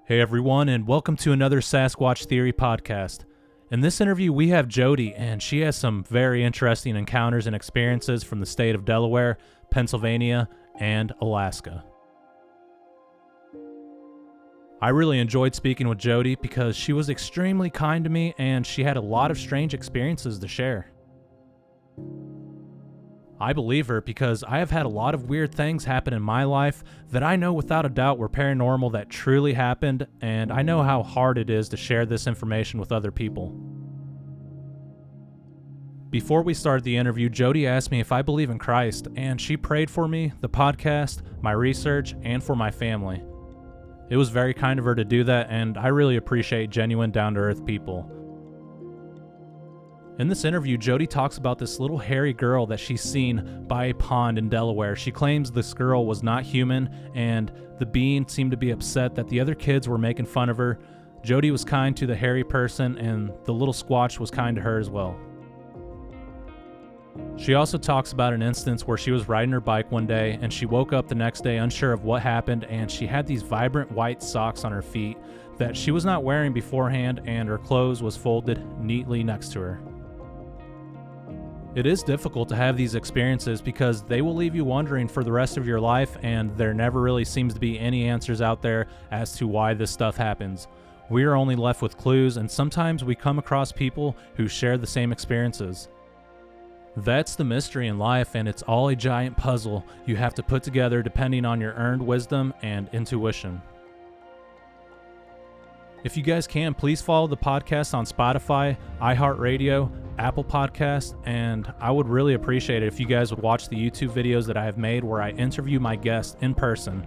Hey everyone, and welcome to another Sasquatch Theory podcast. In this interview, we have Jody, and she has some very interesting encounters and experiences from the state of Delaware, Pennsylvania, and Alaska. I really enjoyed speaking with Jody because she was extremely kind to me and she had a lot of strange experiences to share. I believe her because I have had a lot of weird things happen in my life that I know without a doubt were paranormal that truly happened, and I know how hard it is to share this information with other people. Before we started the interview, Jody asked me if I believe in Christ, and she prayed for me, the podcast, my research, and for my family. It was very kind of her to do that, and I really appreciate genuine, down-to-earth people. In this interview, Jody talks about this little hairy girl that she's seen by a pond in Delaware. She claims this girl was not human, and the being seemed to be upset that the other kids were making fun of her. Jody was kind to the hairy person, and the little squatch was kind to her as well. She also talks about an instance where she was riding her bike one day, and she woke up the next day unsure of what happened, and she had these vibrant white socks on her feet that she was not wearing beforehand, and her clothes was folded neatly next to her. It is difficult to have these experiences because they will leave you wondering for the rest of your life, and there never really seems to be any answers out there as to why this stuff happens. We are only left with clues, and sometimes we come across people who share the same experiences. That's the mystery in life, and it's all a giant puzzle you have to put together depending on your earned wisdom and intuition. If you guys can, please follow the podcast on Spotify, iHeartRadio, Apple Podcasts, and I would really appreciate it if you guys would watch the YouTube videos that I have made where I interview my guests in person.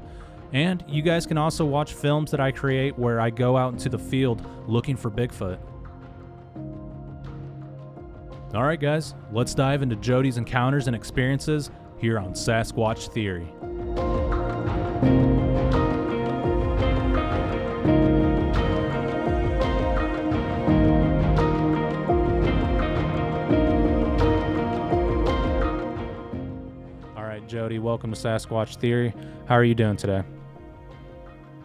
And you guys can also watch films that I create where I go out into the field looking for Bigfoot. Alright guys, let's dive into Jody's encounters and experiences here on Sasquatch Theory. Jody, welcome to Sasquatch Theory. How are you doing today?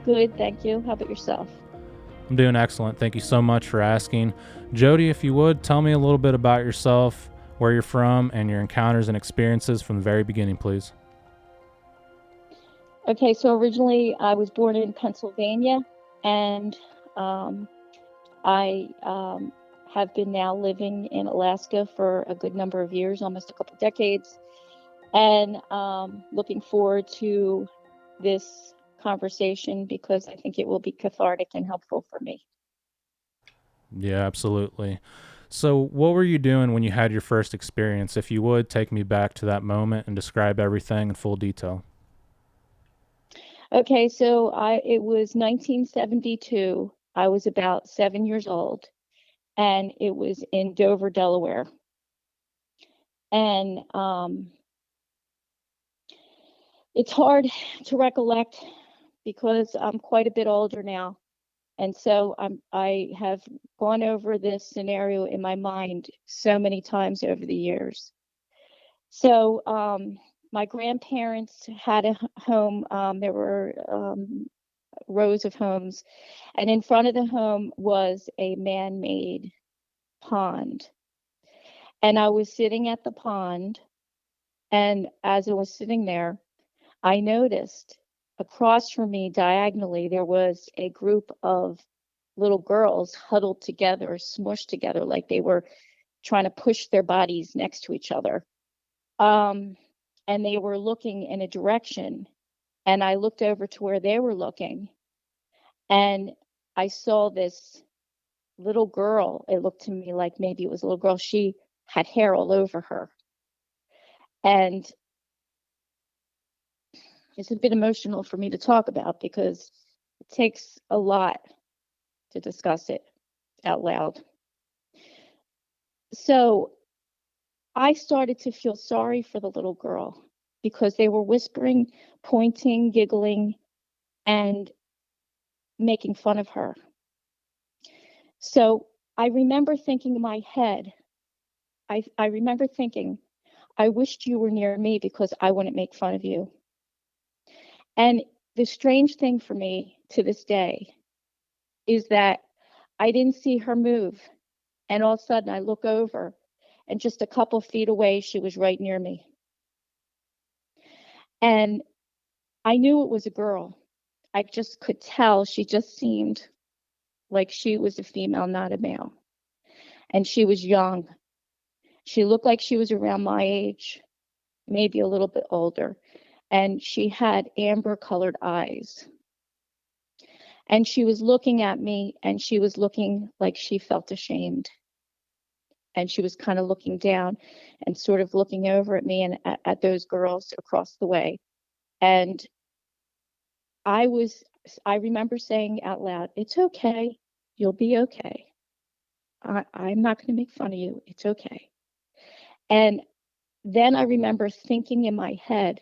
Good, thank you. How about yourself? I'm doing excellent. Thank you so much for asking. Jody, if you would, tell me a little bit about yourself, where you're from, and your encounters and experiences from the very beginning, please. Okay, so originally I was born in Pennsylvania, and I have been now living in Alaska for a good number of years, almost a couple decades. And looking forward to this conversation because I think it will be cathartic and helpful for me. Yeah, absolutely. So what were you doing when you had your first experience? If you would, take me back to that moment and describe everything in full detail. Okay, so it was 1972. I was about 7 years old, and it was in Dover, Delaware. And it's hard to recollect because I'm quite a bit older now. And so I have gone over this scenario in my mind so many times over the years. So my grandparents had a home. There were rows of homes. And in front of the home was a man-made pond. And I was sitting at the pond. And as I was sitting there, I noticed across from me diagonally, there was a group of little girls huddled together, smushed together, like they were trying to push their bodies next to each other. And they were looking in a direction. And I looked over to where they were looking. And I saw this little girl. It looked to me like maybe it was a little girl. She had hair all over her. And it's a bit emotional for me to talk about because it takes a lot to discuss it out loud. So I started to feel sorry for the little girl because they were whispering, pointing, giggling, and making fun of her. So I remember thinking in my head, I remember thinking, I wished you were near me because I wouldn't make fun of you. And the strange thing for me to this day is that I didn't see her move. And all of a sudden I look over, and just a couple feet away, she was right near me. And I knew it was a girl. I just could tell she just seemed like she was a female, not a male. And she was young. She looked like she was around my age, maybe a little bit older. And she had amber colored eyes. And she was looking at me, and she was looking like she felt ashamed. And she was kind of looking down and sort of looking over at me and at those girls across the way. And I remember saying out loud, "It's okay. You'll be okay. I'm not going to make fun of you. It's okay." And then I remember thinking in my head,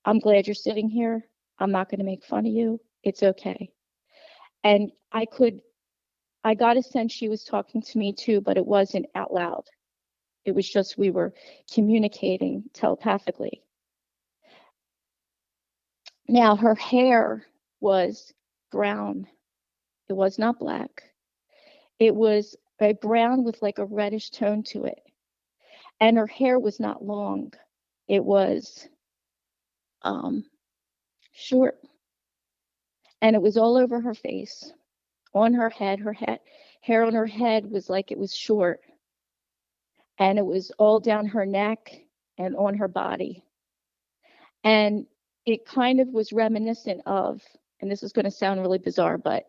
"I'm glad you're sitting here. I'm not going to make fun of you. It's okay." And I got a sense she was talking to me too, but it wasn't out loud. It was just we were communicating telepathically. Now, her hair was brown. It was not black. It was a brown with like a reddish tone to it. And her hair was not long. It was short. And it was all over her face, on her head. Hair on her head was like it was short. And it was all down her neck and on her body. And it kind of was reminiscent of, and this is going to sound really bizarre, but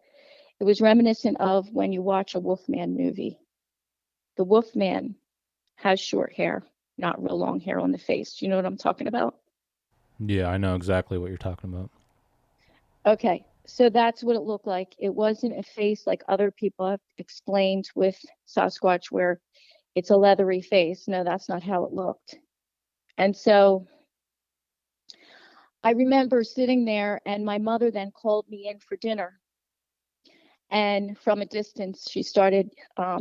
it was reminiscent of when you watch a Wolfman movie. The Wolfman has short hair, not real long hair on the face. Do you know what I'm talking about? Yeah, I know exactly what you're talking about. Okay, so that's what it looked like. It wasn't a face like other people have explained with Sasquatch, where it's a leathery face. No, that's not how it looked. And so I remember sitting there, and my mother then called me in for dinner. And from a distance, she started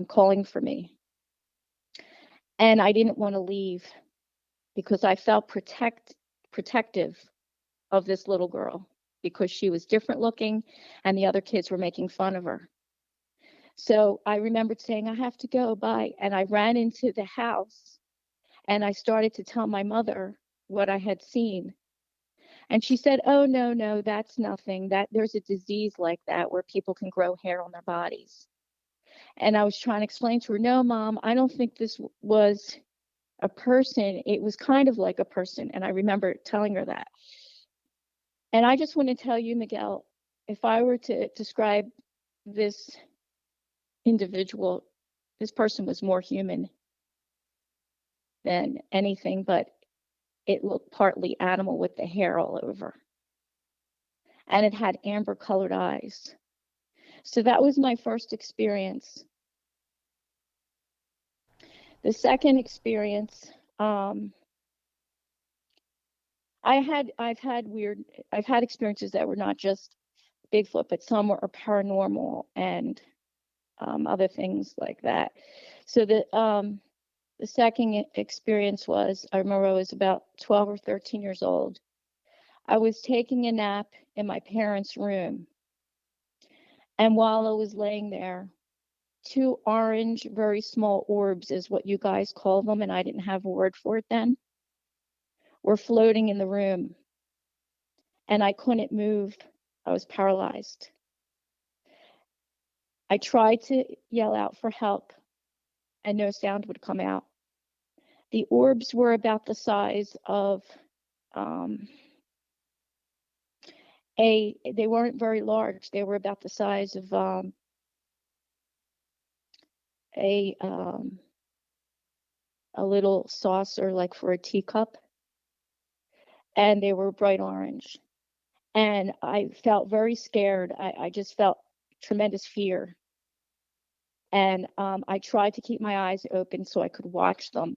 calling for me. And I didn't want to leave because I felt protective of this little girl because she was different looking and the other kids were making fun of her. So I remembered saying, "I have to go, bye." And I ran into the house and I started to tell my mother what I had seen. And she said, "Oh, no, no, that's nothing. That there's a disease like that where people can grow hair on their bodies." And I was trying to explain to her, "No, Mom, I don't think this was a person. It was kind of like a person." And I remember telling her that. And I just want to tell you, Miguel, if I were to describe this individual, this person was more human than anything, but it looked partly animal with the hair all over. And it had amber colored eyes. So that was my first experience. The second experience, I've had experiences that were not just Bigfoot, but some were paranormal and other things like that. So the second experience was, I remember I was about 12 or 13 years old. I was taking a nap in my parents' room. And while I was laying there, two orange, very small orbs is what you guys call them, and I didn't have a word for it then, were floating in the room. And I couldn't move. I was paralyzed. I tried to yell out for help, and no sound would come out. The orbs were about the size of they weren't very large. They were about the size of a little saucer, like for a teacup, and they were bright orange. And I felt very scared. I just felt tremendous fear. And I tried to keep my eyes open so I could watch them.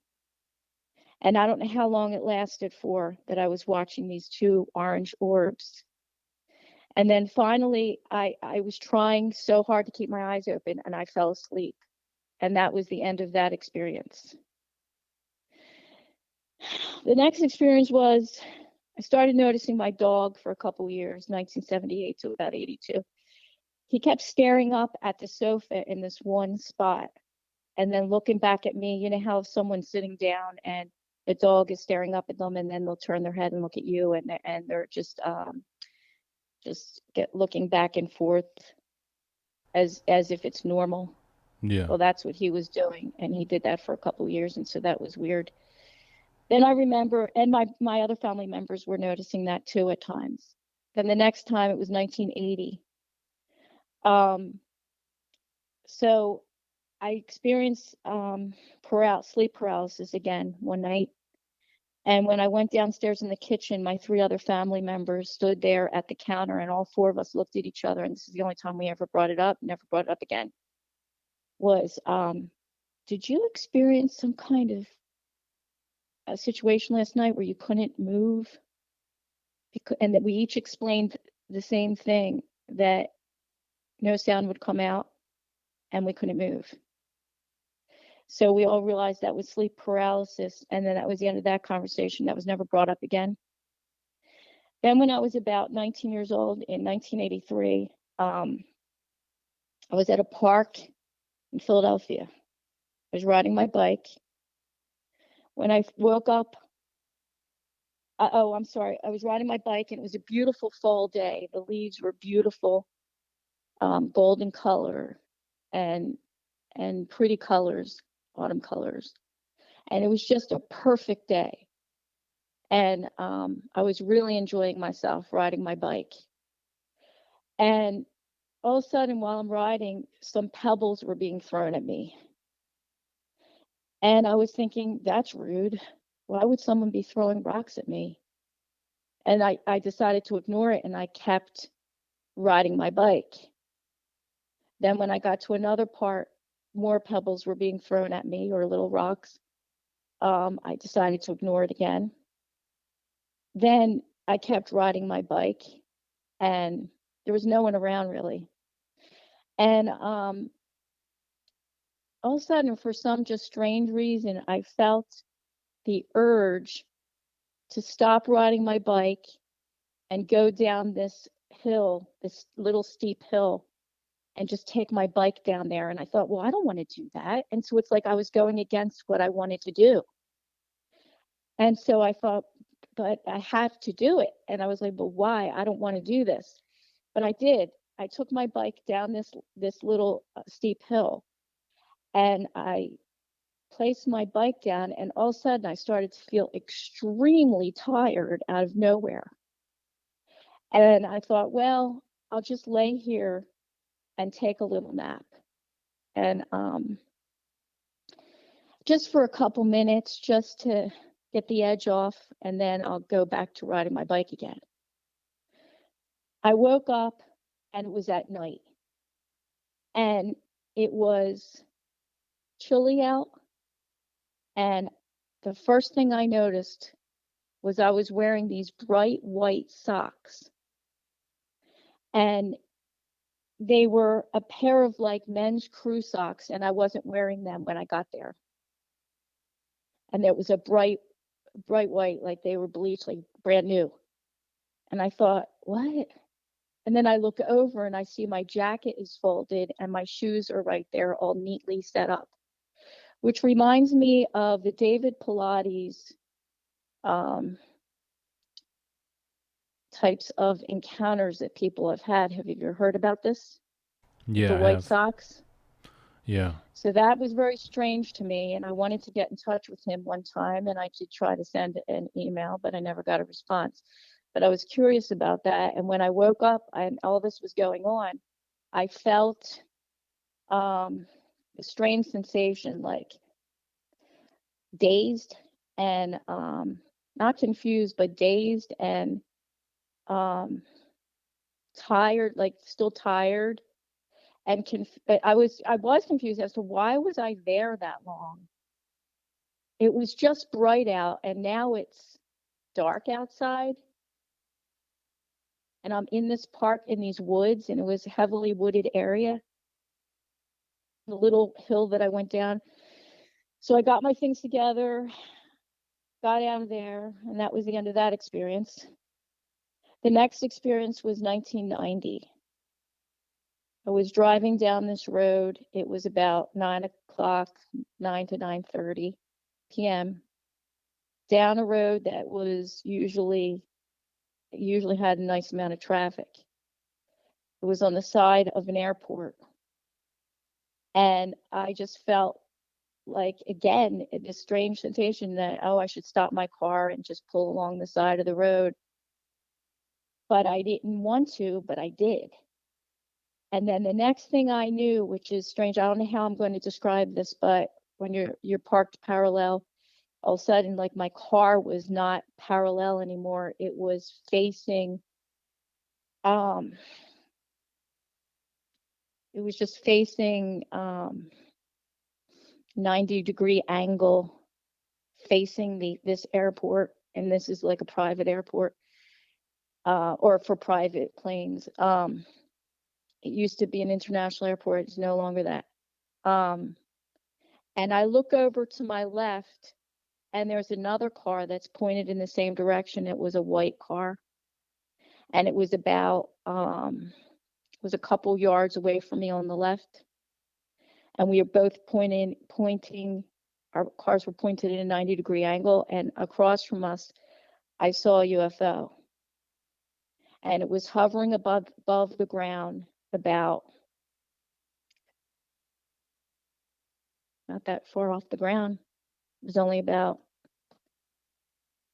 And I don't know how long it lasted for that I was watching these two orange orbs. And then finally, I was trying so hard to keep my eyes open, and I fell asleep. And that was the end of that experience. The next experience was I started noticing my dog for a couple years, 1978 to about 82. he kept staring up at the sofa in this one spot and then looking back at me. You know how someone's sitting down and the dog is staring up at them, and then they'll turn their head and look at you, and they're just get looking back and forth as if it's normal. Yeah. Well, that's what he was doing, and he did that for a couple of years, and so that was weird. Then I remember, and my other family members were noticing that too at times. Then the next time, it was 1980. So I experienced sleep paralysis again one night. And when I went downstairs in the kitchen, my 3 other family members stood there at the counter, and all 4 of us looked at each other. And this is the only time we ever brought it up, never brought it up again. Was, did you experience some kind of a situation last night where you couldn't move? And that we each explained the same thing, that no sound would come out and we couldn't move. So we all realized that was sleep paralysis. And then that was the end of that conversation. That was never brought up again. Then when I was about 19 years old in 1983, I was at a park in Philadelphia. I was riding my bike. When I woke up, I'm sorry, I was riding my bike, and it was a beautiful fall day. The leaves were beautiful, golden color and pretty colors, autumn colors. And it was just a perfect day. And I was really enjoying myself riding my bike. And all of a sudden, while I'm riding, some pebbles were being thrown at me. And I was thinking, that's rude. Why would someone be throwing rocks at me? And I decided to ignore it, and I kept riding my bike. Then when I got to another part, more pebbles were being thrown at me, or little rocks. I decided to ignore it again. Then I kept riding my bike, and there was no one around really. And all of a sudden, for some just strange reason, I felt the urge to stop riding my bike and go down this hill, this little steep hill, and just take my bike down there. And I thought, well, I don't want to do that. And so it's like I was going against what I wanted to do. And so I thought, but I have to do it. And I was like, but why? I don't want to do this. But I did. I took my bike down this little steep hill, and I placed my bike down, and all of a sudden I started to feel extremely tired out of nowhere. And I thought, well, I'll just lay here and take a little nap. And just for a couple minutes, just to get the edge off, and then I'll go back to riding my bike again. I woke up, and it was at night. And it was chilly out. And the first thing I noticed was I was wearing these bright white socks. And they were a pair of like men's crew socks, and I wasn't wearing them when I got there. And it was a bright white, like they were bleached, like brand new. And I thought, what? And then I look over and I see my jacket is folded and my shoes are right there, all neatly set up, which reminds me of the David Pilates types of encounters that people have had. Have you ever heard about this? With Yeah, the I white have. socks? Yeah. So that was very strange to me, and I wanted to get in touch with him one time, and I did try to send an email, but I never got a response. But I was curious about that, and when I woke up and all this was going on, I felt a strange sensation, like dazed and not confused, but dazed and tired, like still tired. And I was confused as to why was I there that long. It was just bright out, and now it's dark outside. And I'm in this park in these woods, and it was a heavily wooded area, the little hill that I went down. So I got my things together, got out of there, and that was the end of that experience. The next experience was 1990. I was driving down this road. It was about 9 o'clock, 9 to 9:30 p.m. down a road that was usually had a nice amount of traffic. It was on the side of an airport. And I just felt like, again, this strange sensation that, oh, I should stop my car and just pull along the side of the road. But I didn't want to, but I did. And then the next thing I knew, which is strange, I don't know how I'm going to describe this, but when you're parked parallel, all of a sudden, like, my car was not parallel anymore. It was facing, it was just facing 90-degree angle, facing this airport. And this is like a private airport, or for private planes. It used to be an international airport. It's no longer that. And I look over to my left, and there's another car that's pointed in the same direction. It was a white car, and it was about it was a couple yards away from me on the left, and we were both pointing. Our cars were pointed in a 90-degree angle, and across from us, I saw a UFO, and it was hovering above the ground, about not that far off the ground. It was only about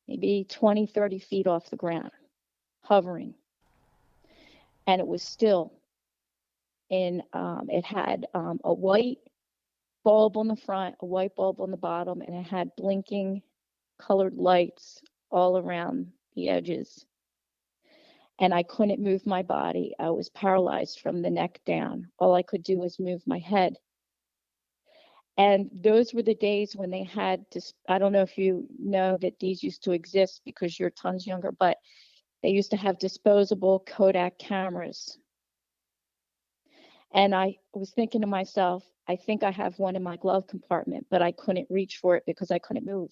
maybe 20, 30 feet off the ground, hovering. And it was still in, it had a white bulb on the front, a white bulb on the bottom, and it had blinking colored lights all around the edges. And I couldn't move my body. I was paralyzed from the neck down. All I could do was move my head. And those were the days when they had this. I don't know if you know that these used to exist because you're tons younger, but they used to have disposable Kodak cameras. And I was thinking to myself, I think I have one in my glove compartment, but I couldn't reach for it because I couldn't move.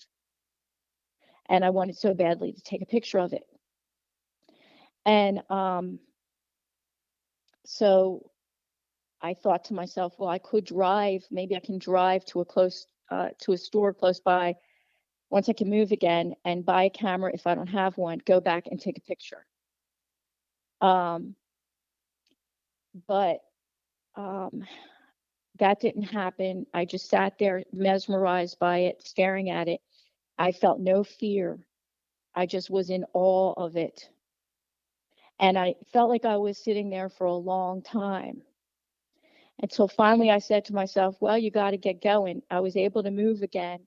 And I wanted so badly to take a picture of it. And so I thought to myself, well, I could drive. Maybe I can drive to a store close by once I can move again, and buy a camera if I don't have one, go back and take a picture. But that didn't happen. I just sat there mesmerized by it, staring at it. I felt no fear. I just was in awe of it. And I felt like I was sitting there for a long time. Until finally I said to myself, well, you got to get going. I was able to move again.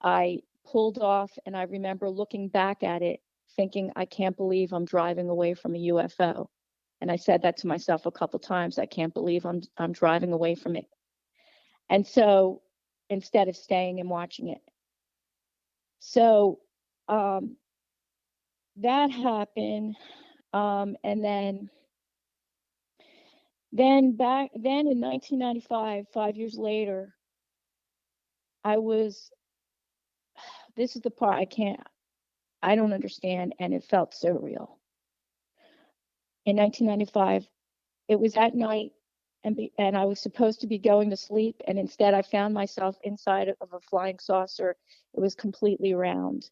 I pulled off, and I remember looking back at it, thinking, I can't believe I'm driving away from a UFO. And I said that to myself a couple times. I can't believe I'm driving away from it. And so instead of staying and watching it. So that happened. And then in 1995, 5 years later, this is the part I don't understand, and it felt so real. In 1995, it was at night, and I was supposed to be going to sleep, and instead I found myself inside of a flying saucer. It was completely round.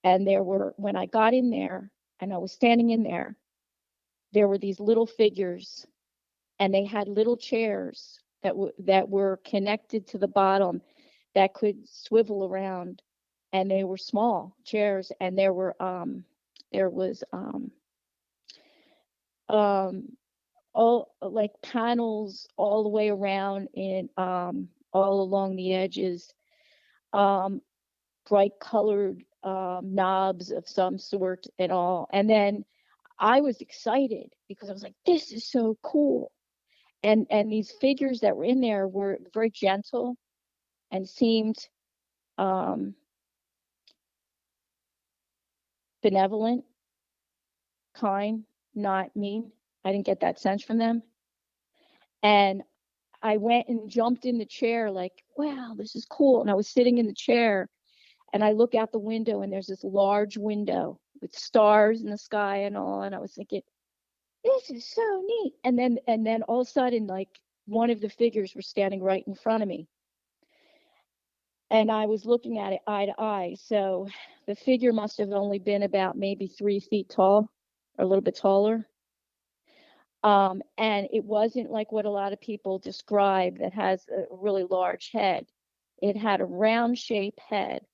And when I got in there and I was standing in there, there were these little figures, and they had little chairs that were connected to the bottom that could swivel around, and they were small chairs, and there was all like panels all the way around, and all along the edges, bright colored knobs of some sort and all. And then I was excited because I was like, this is so cool. And these figures that were in there were very gentle and seemed benevolent, kind, not mean. I didn't get that sense from them. And I went and jumped in the chair like, wow, this is cool. And I was sitting in the chair, and I look out the window, and there's this large window with stars in the sky and all. And I was thinking, this is so neat. And then all of a sudden, like, one of the figures was standing right in front of me. And I was looking at it eye to eye. So the figure must have only been about maybe 3 feet tall, or a little bit taller. And it wasn't like what a lot of people describe, that has a really large head. It had a round shaped head.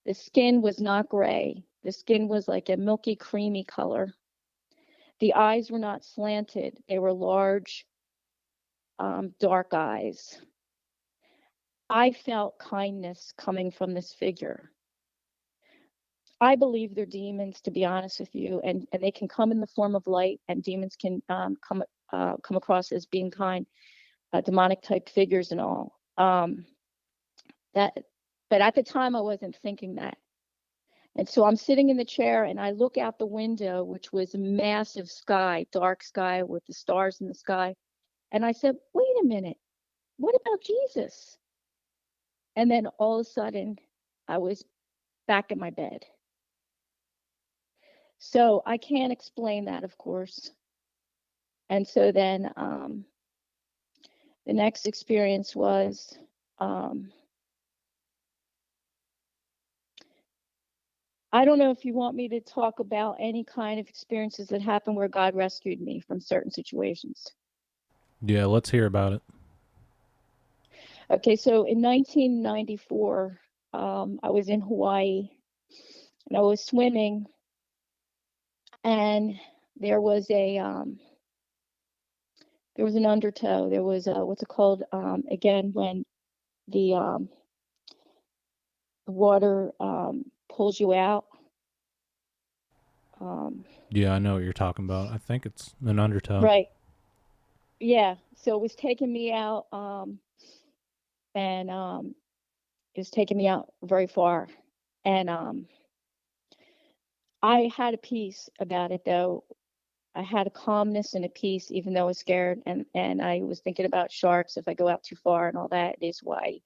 The skin was not gray. The skin was like a milky, creamy color. The eyes were not slanted. They were large, dark eyes. I felt kindness coming from this figure. I believe they're demons, to be honest with you, and they can come in the form of light, and demons can come across as being kind, demonic type figures and all. That, but at the time I wasn't thinking that. And so I'm sitting in the chair and I look out the window, which was a massive sky, dark sky with the stars in the sky. And I said, wait a minute, what about Jesus? And then all of a sudden, I was back in my bed. So I can't explain that, of course. And so then the next experience was I don't know if you want me to talk about any kind of experiences that happened where God rescued me from certain situations. Yeah, let's hear about it. Okay, so in 1994, I was in Hawaii and I was swimming, and there was an undertow. There was what's it called? Again, when the water pulls you out. Yeah, I know what you're talking about. I think it's an undertow. Right. Yeah. So it was taking me out, and it was taking me out very far, and I had a peace about it, though. I had a calmness and a peace, even though I was scared, and I was thinking about sharks if I go out too far and all that. Is why.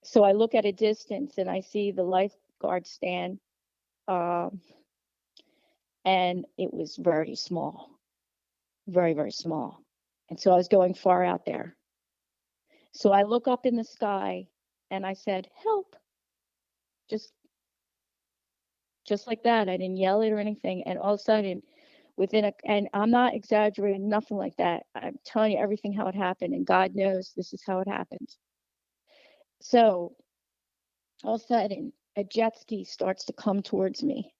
So I look at a distance and I see the lifeguard stand, um, and it was very small, very, very small. And so I was going far out there. So I look up in the sky and I said, help, just just like that. I didn't yell it or anything. And all of a sudden, and I'm not exaggerating, nothing like that. I'm telling you everything how it happened, and God knows this is how it happened. So all of a sudden, a jet ski starts to come towards me.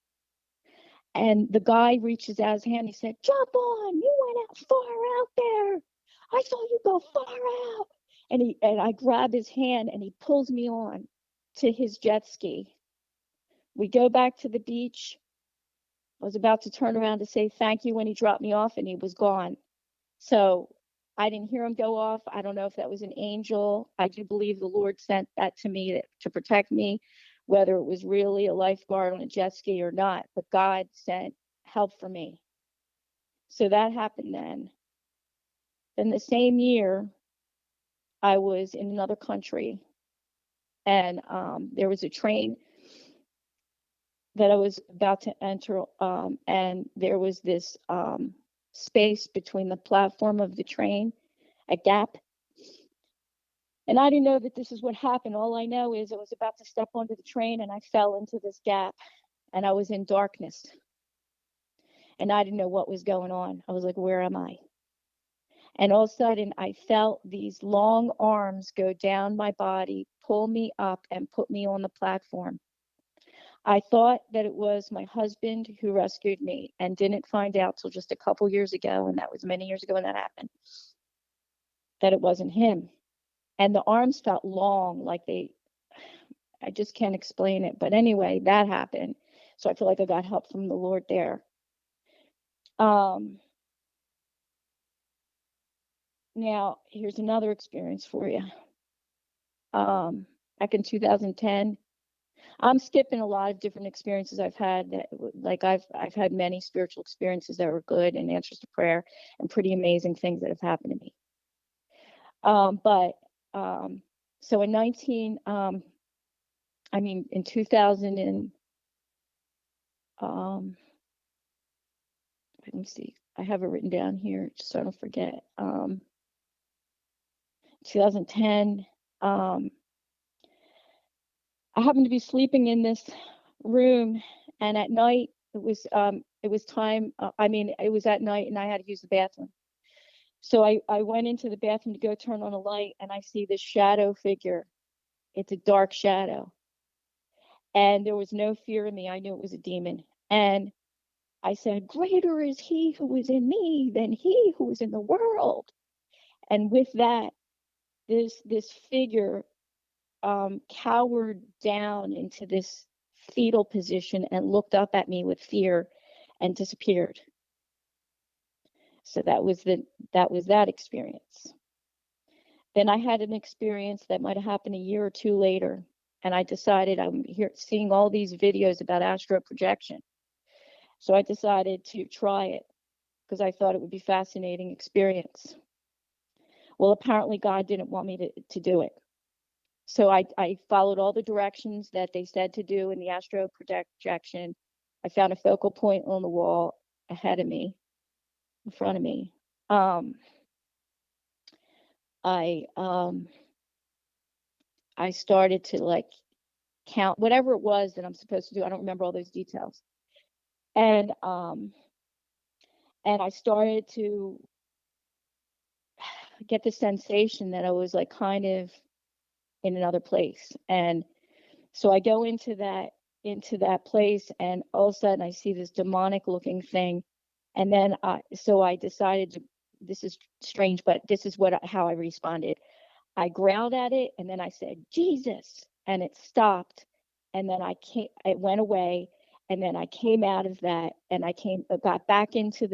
And the guy reaches out his hand. He said, jump on. You went out far out there. I saw you go far out. And I grab his hand and he pulls me on to his jet ski. We go back to the beach. I was about to turn around to say thank you when he dropped me off, and he was gone. So I didn't hear him go off. I don't know if that was an angel. I do believe the Lord sent that to me to protect me, whether it was really a lifeguard on a jet ski or not. But God sent help for me. So that happened then. Then the same year, I was in another country, and there was a train that I was about to enter, and there was this space between the platform of the train, a gap. And I didn't know that this is what happened. All I know is I was about to step onto the train and I fell into this gap, and I was in darkness, and I didn't know what was going on. I was like, where am I? And all of a sudden, I felt these long arms go down my body, pull me up, and put me on the platform. I thought that it was my husband who rescued me, and didn't find out till just a couple years ago, and that was many years ago when that happened, that it wasn't him. And the arms felt long, like I just can't explain it. But anyway, that happened. So I feel like I got help from the Lord there. Now, here's another experience for you. Back in 2010, I'm skipping a lot of different experiences I've had. I've had many spiritual experiences that were good and answers to prayer, and pretty amazing things that have happened to me. So in 2000 and let me see, I have it written down here just so I don't forget. 2010. I happened to be sleeping in this room, and at night it was time. It was at night, and I had to use the bathroom. So I went into the bathroom to go turn on a light, and I see this shadow figure. It's a dark shadow, and there was no fear in me. I knew it was a demon, and I said, "Greater is He who is in me than he who is in the world." And with that, this figure cowered down into this fetal position and looked up at me with fear and disappeared. So that was that experience. Then I had an experience that might have happened a year or two later, and I decided I'm here seeing all these videos about astral projection. So I decided to try it because I thought it would be a fascinating experience. Well, apparently God didn't want me to do it. So I followed all the directions that they said to do in the astral projection. I found a focal point on the wall ahead of me, in front of me. I started to like count whatever it was that I'm supposed to do. I don't remember all those details. And I started to get the sensation that I was like kind of in another place. And so I go into that place, and all of a sudden I see this demonic looking thing. And then I decided to, this is strange, but this is how I responded. I growled at it, and then I said, "Jesus," and it stopped. And then it went away. And then I came out of that, and got back into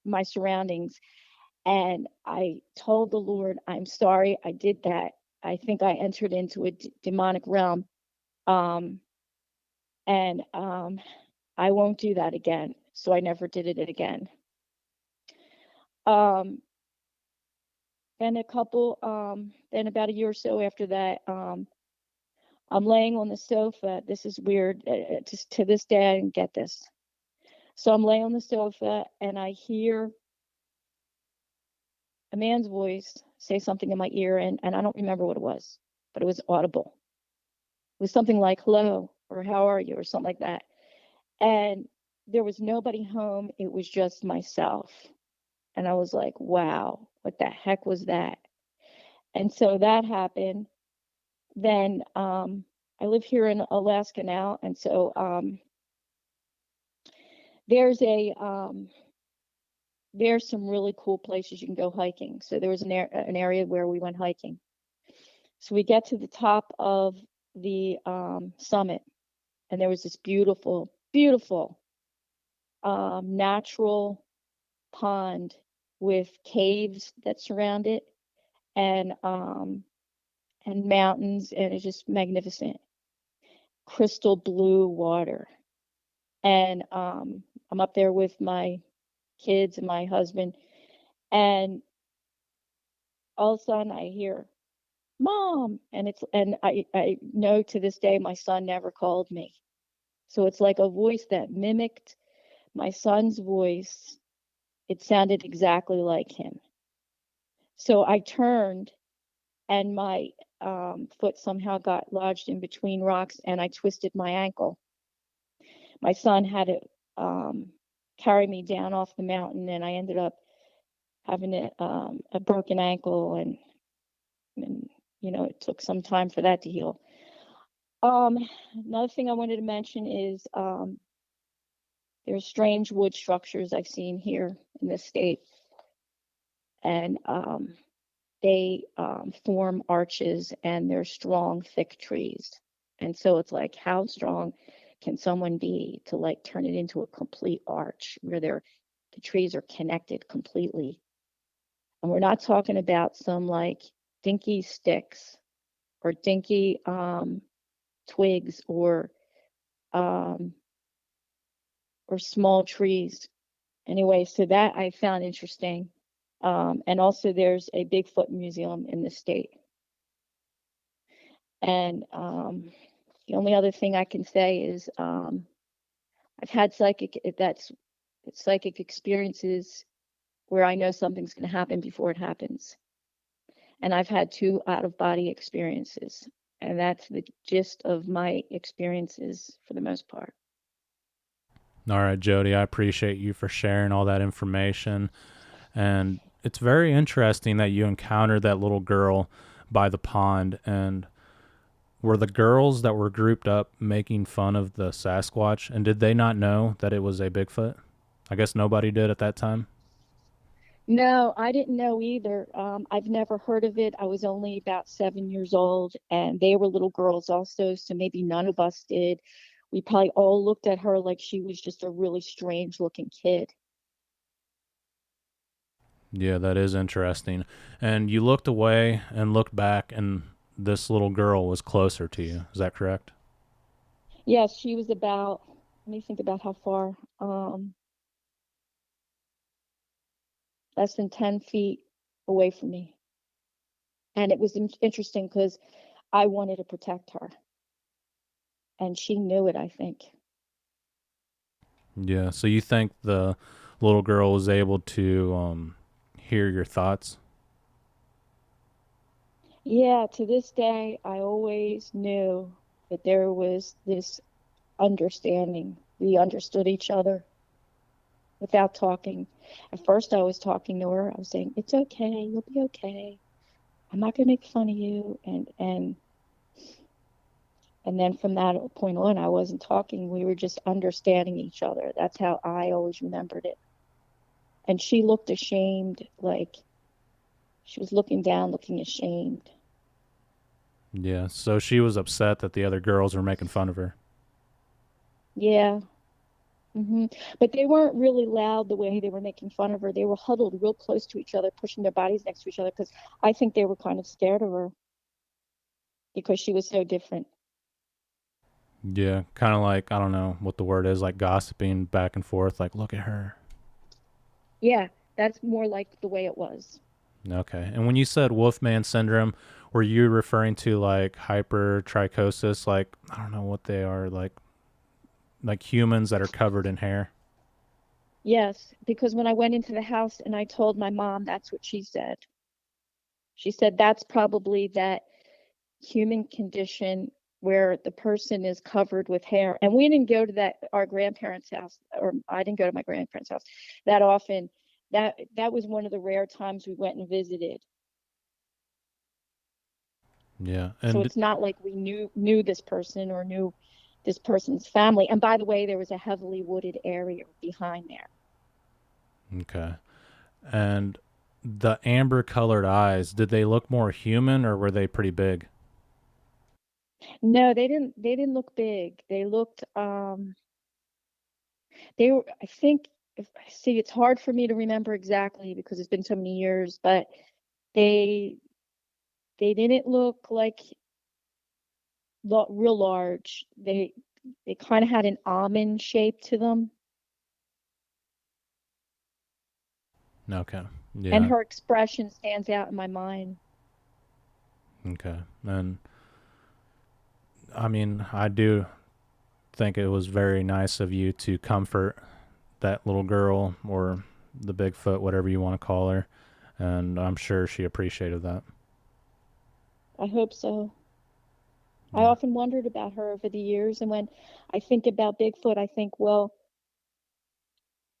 my surroundings. And I told the Lord, "I'm sorry I did that. I think I entered into a demonic realm. Um, and I won't do that again." So I never did it again. Um, then about a year or so after that, I'm laying on the sofa. This is weird. Just to this day, I didn't get this. So I'm laying on the sofa, and I hear a man's voice say something in my ear, and I don't remember what it was, but it was audible. It was something like "hello" or "how are you" or something like that. And there was nobody home. It was just myself. And I was like, wow, what the heck was that? And so that happened. Then I live here in Alaska now. And so there's some really cool places you can go hiking. So there was an area where we went hiking. So we get to the top of the summit, and there was this beautiful, beautiful natural pond with caves that surround it, and mountains, and it's just magnificent, crystal blue water. And I'm up there with my kids and my husband, and all of a sudden I hear "Mom," and I know to this day my son never called me. So it's like a voice that mimicked my son's voice. It sounded exactly like him. So I turned, and my foot somehow got lodged in between rocks, and I twisted my ankle. My son had to carry me down off the mountain, and I ended up having a broken ankle, and it took some time for that to heal. Another thing I wanted to mention is there's strange wood structures I've seen here in this state, and they form arches, and they're strong, thick trees. And so it's like, how strong can someone be to like turn it into a complete arch where the trees are connected completely? And we're not talking about some like dinky sticks or dinky twigs or small trees. Anyway, so that I found interesting. And also there's a Bigfoot museum in the state. And the only other thing I can say is I've had psychic, that's psychic experiences where I know something's going to happen before it happens. And I've had 2 out-of-body experiences, and that's the gist of my experiences for the most part. All right, Jody, I appreciate you for sharing all that information. And it's very interesting that you encountered that little girl by the pond. And were the girls that were grouped up making fun of the Sasquatch? And did they not know that it was a Bigfoot? I guess nobody did at that time. No, I didn't know either. I've never heard of it. I was only about 7 years old, and they were little girls also, so maybe none of us did. We probably all looked at her like she was just a really strange looking kid. Yeah, that is interesting. And you looked away and looked back, and this little girl was closer to you. Is that correct? Yes, she was about, let me think about how far, less than 10 feet away from me. And it was interesting because I wanted to protect her, and she knew it, I think. Yeah. So you think the little girl was able to hear your thoughts? Yeah, to this day, I always knew that there was this understanding. We understood each other without talking. At first, I was talking to her. I was saying, "It's okay. You'll be okay. I'm not gonna make fun of you." And then from that point on, I wasn't talking. We were just understanding each other. That's how I always remembered it. And she looked ashamed, like she was looking down, looking ashamed. Yeah. So she was upset that the other girls were making fun of her. Yeah. But they weren't really loud the way they were making fun of her. They were huddled real close to each other, pushing their bodies next to each other because I think they were kind of scared of her because she was so different. Yeah. Kind of like, I don't know what the word is, like gossiping back and forth, like, look at her. Yeah, that's more like the way it was. Okay. And when you said Wolfman syndrome, were you referring to like hypertrichosis? Like, I don't know what they are, like humans that are covered in hair? Yes, because when I went into the house and I told my mom, that's what she said. She said that's probably that human condition where the person is covered with hair. And we didn't go to that our grandparents' house, or I didn't go to my grandparents' house that often. That was one of the rare times we went and visited. Yeah. So And it's not like we knew this person or knew this person's family. And by the way, there was a heavily wooded area behind there. okay. And the amber colored eyes, did they look more human or were they pretty big? No, they didn't look big. They looked they were, I think, if see, it's hard for me to remember exactly because it's been so many years, but they they didn't look like real large. They kind of had an almond shape to them, Okay. and Yeah. her expression stands out in my mind. Okay. And I mean, I do think it was very nice of you to comfort that little girl or the Bigfoot, whatever you want to call her. And I'm sure she appreciated that. I hope so. I Yeah. often wondered about her over the years, and when I think about Bigfoot, I think, well,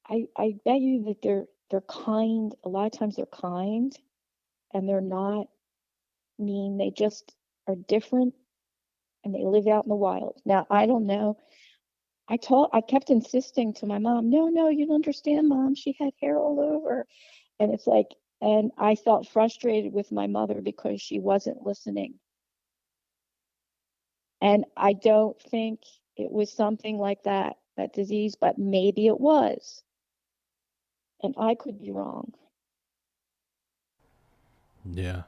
I bet you that they're kind. A lot of times they're kind, and they're not mean. They just are different, and they live out in the wild. Now, I don't know. I kept insisting to my mom, no, no, you don't understand, Mom. She had hair all over. And it's like, and I felt frustrated with my mother because she wasn't listening. And I don't think it was something like that disease, but maybe it was. And I could be wrong. Yeah.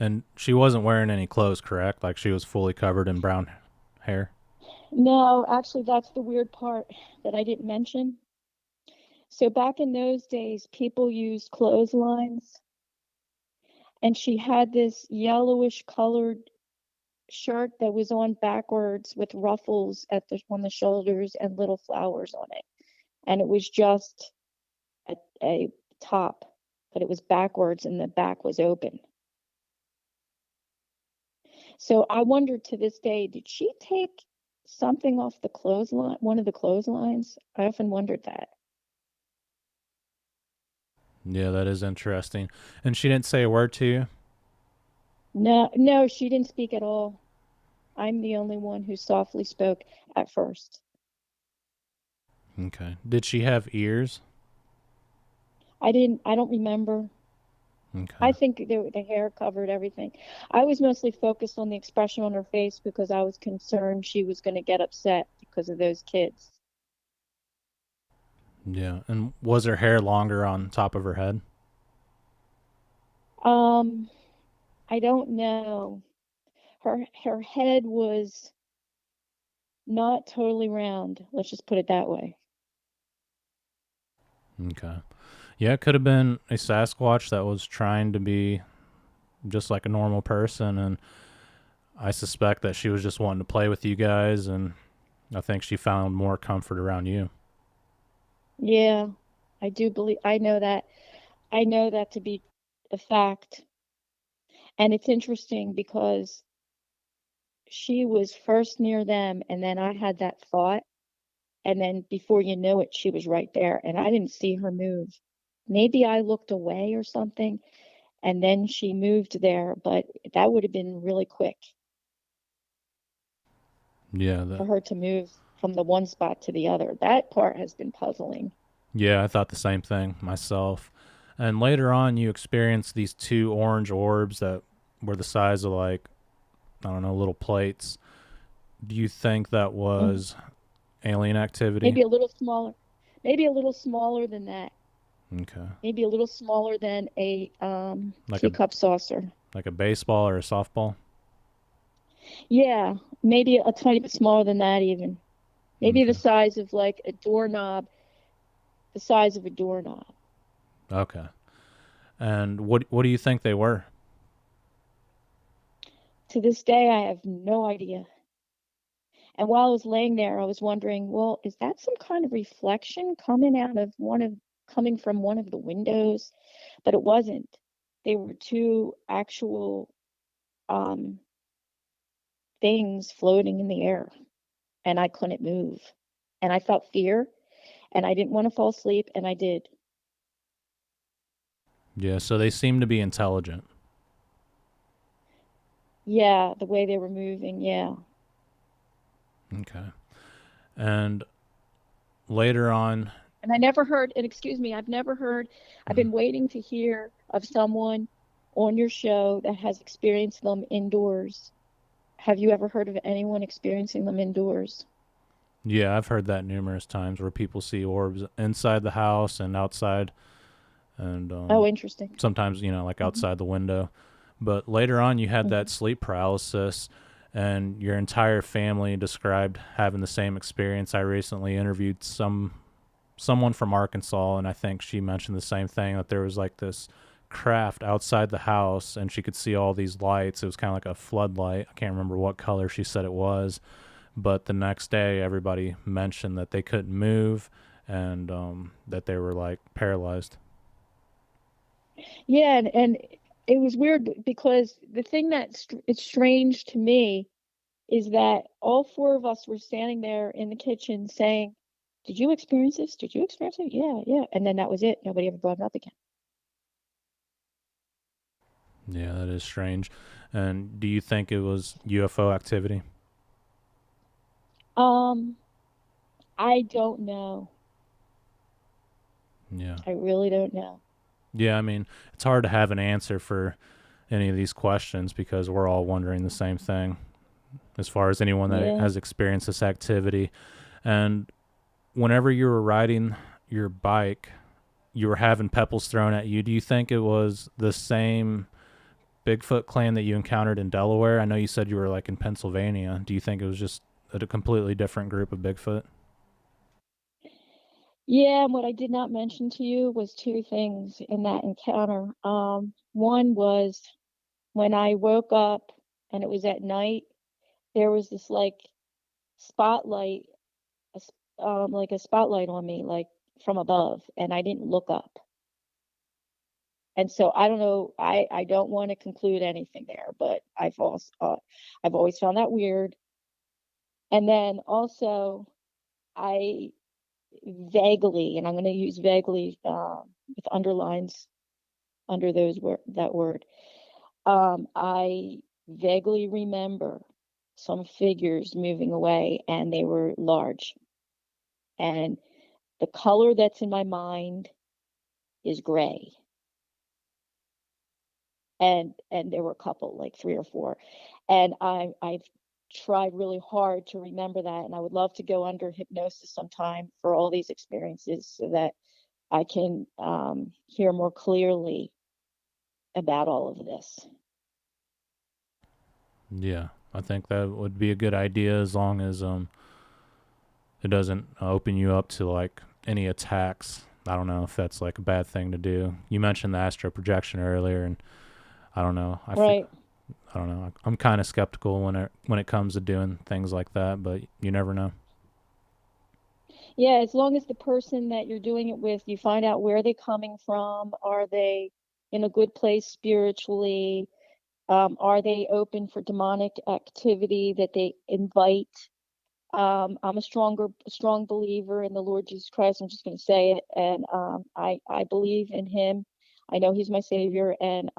And she wasn't wearing any clothes, correct? Like she was fully covered in brown hair. No, actually, that's the weird part that I didn't mention. So back in those days, people used clotheslines, and she had this yellowish colored shirt that was on backwards with ruffles on the shoulders and little flowers on it. And it was just a top, but it was backwards and the back was open. So I wonder to this day, did she take something off the clothesline, one of the clotheslines? I often wondered that. Yeah, that is interesting. And she didn't say a word to you? No, no, she didn't speak at all. I'm the only one who softly spoke at first. Okay. Did she have ears? I don't remember. I Okay. think the hair covered everything. I was mostly focused on the expression on her face because I was concerned she was going to get upset because of those kids. Yeah. And was her hair longer on top of her head? Um, I don't know. Her head was not totally round. Let's just put it that way. Okay. Yeah, it could have been a Sasquatch that was trying to be just like a normal person, and I suspect that she was just wanting to play with you guys, and I think she found more comfort around you. Yeah, I do believe I know that. I know that to be a fact. And it's interesting because she was first near them, and then I had that thought, and then before you know it, she was right there, and I didn't see her move. Maybe I looked away or something, and then she moved there, but that would have been really quick Yeah, for her to move from the one spot to the other. That part has been puzzling. yeah, I thought the same thing myself. And later on, you experienced these two orange orbs that were the size of like, I don't know, little plates. Do you think that Mhm. was alien activity? Maybe a little smaller. Maybe a little smaller than that. Okay. Maybe a little smaller than a Like a teacup saucer. baseball or a softball? Yeah, maybe a tiny bit smaller than that even. Maybe the Okay. size of like a doorknob, the size of a doorknob. Okay. And what do you think they were? To this day, I have no idea. And while I was laying there, I was wondering, well, is that some kind of reflection coming from one of the windows? But it wasn't. They were two actual um things floating in the air, and I couldn't move. And I felt fear, and I didn't want to fall asleep, and I did. Yeah, so they seem to be intelligent. Yeah, the way they were moving, yeah. Okay. And later on, And I never heard, and excuse me, I've never heard, I've mm, been waiting to hear of someone on your show that has experienced them indoors. Have you ever heard of anyone experiencing them indoors? yeah, I've heard that numerous times where people see orbs inside the house and outside, and Oh, interesting. sometimes like Hmm. outside the window. But later on, you had that Hmm. sleep paralysis, and your entire family described having the same experience. I recently interviewed someone from Arkansas, and I think she mentioned the same thing, that there was like this craft outside the house, and she could see all these lights. It was kind of like a floodlight. I can't remember what color she said it was, but the next day, everybody mentioned that they couldn't move, and that they were like paralyzed. Yeah, and it was weird because the thing it's strange to me is that all four of us were standing there in the kitchen saying, "Did you experience this? Did you experience it?" Yeah, yeah. And then that was it. Nobody ever brought it up again. Yeah, that is strange. And do you think it was UFO activity? Um, I don't know. Yeah. I really don't know. Yeah, I mean, it's hard to have an answer for any of these questions because we're all wondering the same thing as far as anyone that Yeah. has experienced this activity. And whenever you were riding your bike, you were having pebbles thrown at you. Do you think it was the same Bigfoot clan that you encountered in Delaware? I know you said you were like in Pennsylvania. Do you think it was just a completely different group of Bigfoot? Yeah, and what I did not mention to you was two things in that encounter. One was when I woke up and it was at night, there was this spotlight, like a spotlight on me, like from above, and I didn't look up. And so I don't know, I don't want to conclude anything there, but I've always found that weird. And then also I vaguely, and I'm going to use vaguely with underlines under that word. I vaguely remember some figures moving away, and they were large. And the color that's in my mind is gray. And there were a couple, like three or four. And I've tried really hard to remember that, and I would love to go under hypnosis sometime for all these experiences so that I can hear more clearly about all of this. Yeah, I think that would be a good idea as long as it doesn't open you up to like any attacks. I don't know if that's like a bad thing to do. You mentioned the astral projection earlier, and I don't know. Right. I don't know. I'm kind of skeptical when it comes to doing things like that, but you never know. Yeah, as long as the person that you're doing it with, you find out where they're coming from. Are they in a good place spiritually? Are they open for demonic activity that they invite? I'm a strong believer in the Lord Jesus Christ. I'm just going to say it, and I believe in Him. I know He's my Savior, and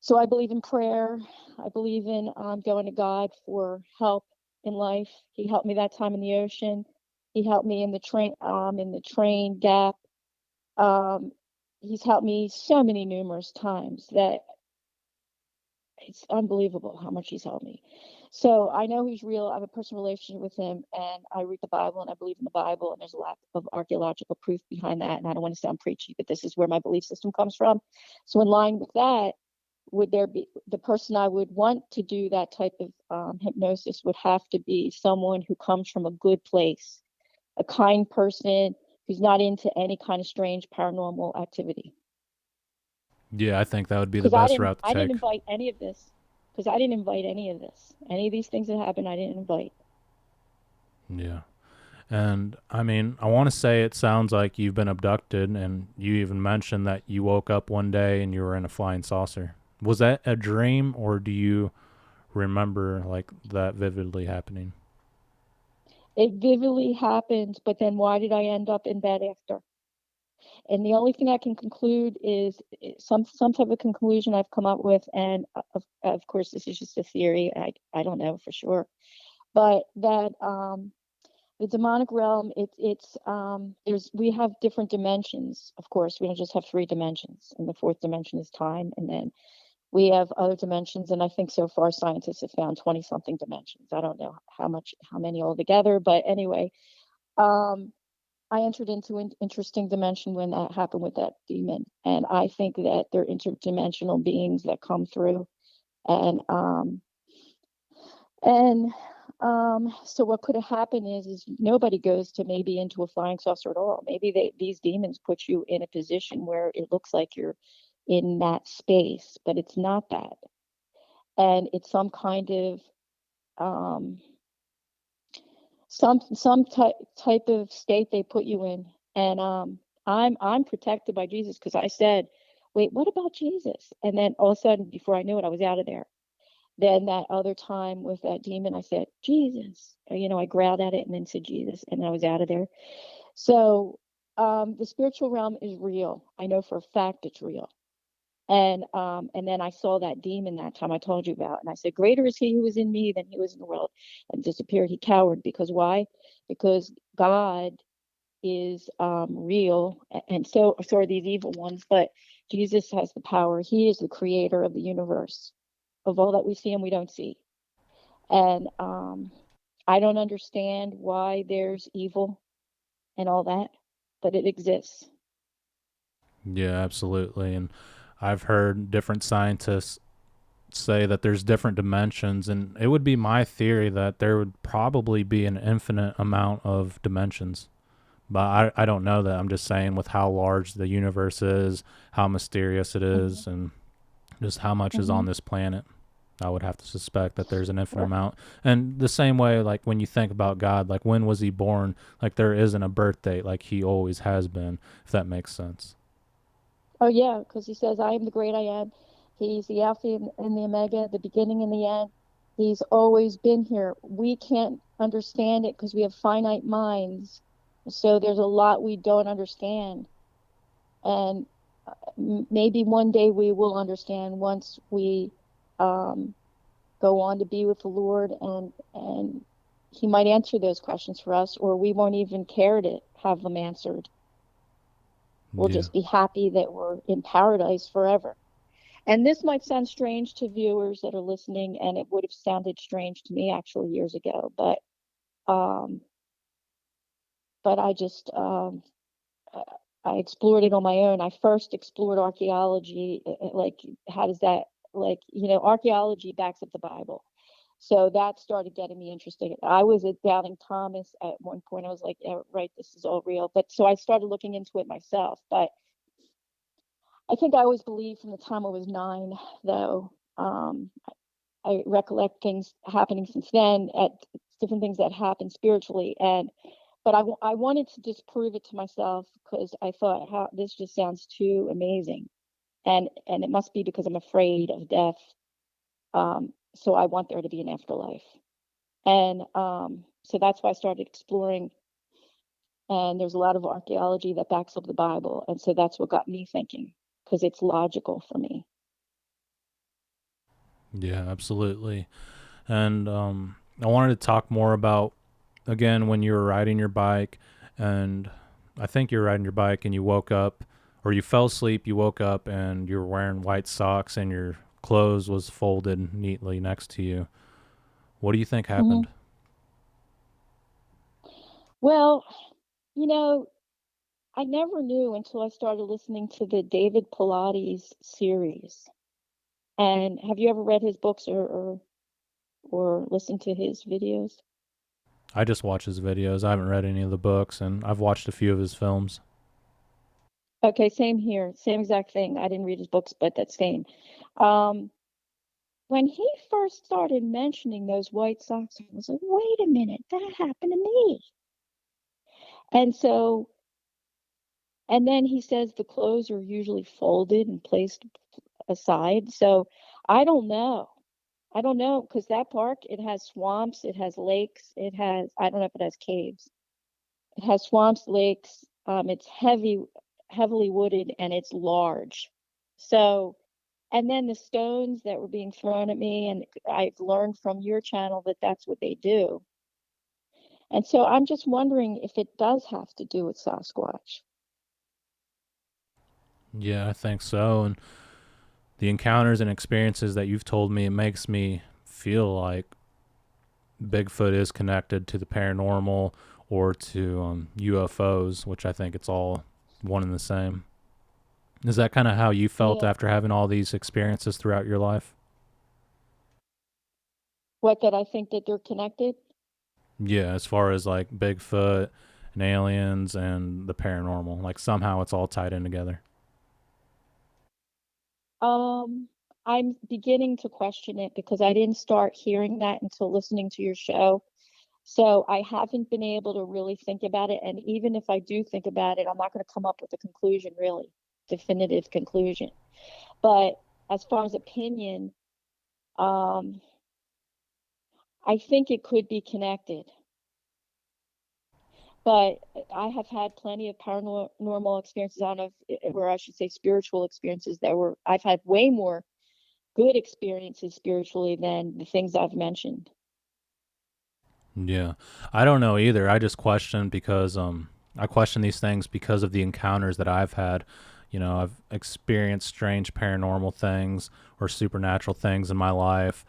so I believe in prayer. I believe in going to God for help in life. He helped me that time in the ocean. He helped me in the train gap. Um, he's helped me so many numerous times that it's unbelievable how much he's helped me. So I know he's real. I have a personal relationship with him, and I read the Bible, and I believe in the Bible, and there's a lot of archaeological proof behind that. And I don't want to sound preachy, but this is where my belief system comes from. So in line with that, would there be the person I would want to do that type of hypnosis would have to be someone who comes from a good place, a kind person who's not into any kind of strange paranormal activity. Yeah, I think that would be the Because best route to I didn't take. invite any of this. Because I didn't invite any of this. Any of these things that happened, I didn't invite. Yeah. And I mean, I want to say it sounds like you've been abducted, and you even mentioned that you woke up one day and you were in a flying saucer. Was that a dream, or do you remember like that vividly happening? It vividly happened, but then why did I end up in bed after? And the only thing I can conclude is some type of conclusion I've come up with, and of course this is just a theory. I don't know for sure, but that the demonic realm, it's there's we have different dimensions. Of course, we don't just have three dimensions, and the fourth dimension is time, and then we have other dimensions. And I think so far scientists have found 20 something dimensions. I don't know how many altogether, but anyway, um I entered into an interesting dimension when that happened with that demon. And I think that they're interdimensional beings that come through. And and so what could have happened is nobody goes to maybe into a flying saucer at all. Maybe these demons put you in a position where it looks like you're in that space, but it's not that. And it's some kind of um type of state they put you in. And I'm protected by Jesus, because I said, wait, what about Jesus? And then all of a sudden, before I knew it, I was out of there. Then that other time with that demon, I said, Jesus. I growled at it and then said Jesus, and I was out of there. So the spiritual realm is real. I know for a fact it's real. And then I saw that demon that time I told you about, and I said, greater is he who is in me than he was in the world, and disappeared. He cowered. Because why? Because God is real, and so are these evil ones, but Jesus has the power. He is the creator of the universe, of all that we see and we don't see. And I don't understand why there's evil and all that, but it exists. Yeah, absolutely. And I've heard different scientists say that there's different dimensions, and it would be my theory that there would probably be an infinite amount of dimensions. But I don't know that. I'm just saying with how large the universe is, how mysterious it Mm-hmm. is, and just how much is Mm-hmm. on this planet. I would have to suspect that there's an infinite amount. And the same way, like when you think about God, like when was he born? Like there isn't a birth date like he always has been, if that makes sense. Oh yeah, because he says, "I am the great I am." He's the Alpha and the Omega, the beginning and the end. He's always been here. We can't understand it because we have finite minds. So there's a lot we don't understand. And maybe one day we will understand once we um, go on to be with the Lord, and He might answer those questions for us, or we won't even care to have them answered. We'll Yeah. just be happy that we're in paradise forever. And this might sound strange to viewers that are listening, and it would have sounded strange to me actually years ago, um, but I explored it on my own. I first explored archaeology, like how does that, like, archaeology backs up the Bible. So that started getting me interested. I was a doubting Thomas at one point. I was like, yeah, right, this is all real. But so I started looking into it myself. But I think I always believed from the time I was 9, though. I recollect things happening since then, at different things that happened spiritually. But I wanted to disprove it to myself because I thought, how this just sounds too amazing. And it must be because I'm afraid of death. So I want there to be an afterlife. And so that's why I started exploring. And there's a lot of archaeology that backs up the Bible. And so that's what got me thinking, because it's logical for me. Yeah, absolutely. And I wanted to talk more about, again, when you were riding your bike, and I think you were riding your bike and you woke up, or you fell asleep, you woke up and you were wearing white socks and your clothes was folded neatly next to you. What do you think Hmm. happened? Well, you know, I never knew until I started listening to the David Pilates series. And have you ever read his books, or listened to his videos? I just watch his videos. I haven't read any of the books, and I've watched a few of his films. Okay, same here, same exact thing. I didn't read his books, but that's same. Um, when he first started mentioning those white socks, I was like, wait a minute, that happened to me. And so, and then he says the clothes are usually folded and placed aside. So I don't know. I don't know, because that park, it has swamps, it has lakes, it has, I don't know if it has caves. It has swamps, lakes. It's heavily wooded, and it's large. So, and then the stones that were being thrown at me, and I've learned from your channel that that's what they do. And so I'm just wondering if it does have to do with Sasquatch. Yeah, I think so. And the encounters and experiences that you've told me, it makes me feel like Bigfoot is connected to the paranormal or to UFOs, which I think it's all one and the same. Is that kind of how you felt Yeah. after having all these experiences throughout your life? What, that I think that they're connected? Yeah, as far as like Bigfoot and aliens and the paranormal, like somehow it's all tied in together. Um, I'm beginning to question it because I didn't start hearing that until listening to your show. So I haven't been able to really think about it. And even if I do think about it, I'm not going to come up with a conclusion, really, definitive conclusion. But as far as opinion, um, I think it could be connected. But I have had plenty of paranormal experiences. I don't know if, or I should say spiritual experiences, I've had way more good experiences spiritually than the things I've mentioned. Yeah. I don't know either. I just question because I question these things because of the encounters that I've had. You know, I've experienced strange paranormal things or supernatural things in my life,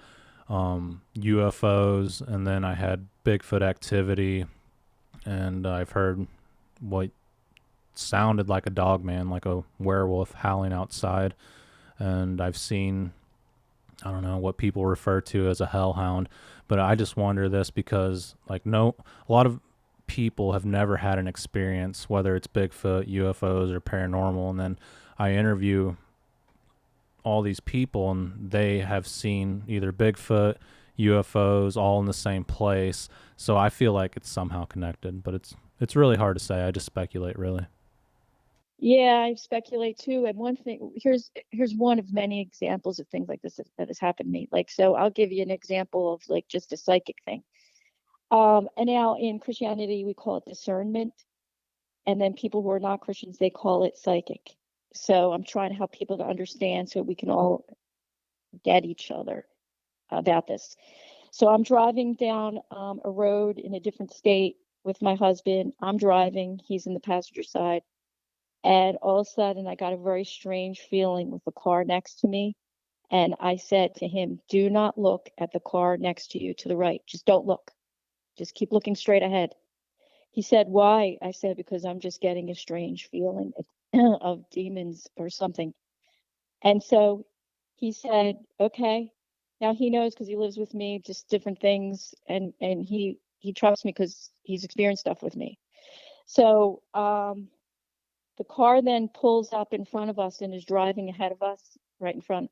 UFOs, and then I had Bigfoot activity, and I've heard what sounded like a dog man, like a werewolf howling outside, and I've seen, I don't know, what people refer to as a hellhound. But I just wonder this because, like, no, a lot of people have never had an experience, whether it's Bigfoot, UFOs, or paranormal. And then I interview all these people, and they have seen either Bigfoot, UFOs, all in the same place. So I feel like it's somehow connected, but it's really hard to say. I just speculate, really. Yeah, I speculate too. And one thing, here's one of many examples of things like this that has happened to me. Like, so I'll give you an example of like just a psychic thing. And now in Christianity we call it discernment, and then people who are not Christians, they call it psychic. So I'm trying to help people to understand so we can all get each other about this. So I'm driving down a road in a different state with my husband. I'm driving, he's in the passenger side. And all of a sudden, I got a very strange feeling with the car next to me. And I said to him, do not look at the car next to you to the right. Just don't look. Just keep looking straight ahead. He said, why? I said, because I'm just getting a strange feeling of demons or something. And so he said, okay. Now he knows because he lives with me, just different things. And he trusts me because he's experienced stuff with me. So the car then pulls up in front of us and is driving ahead of us right in front.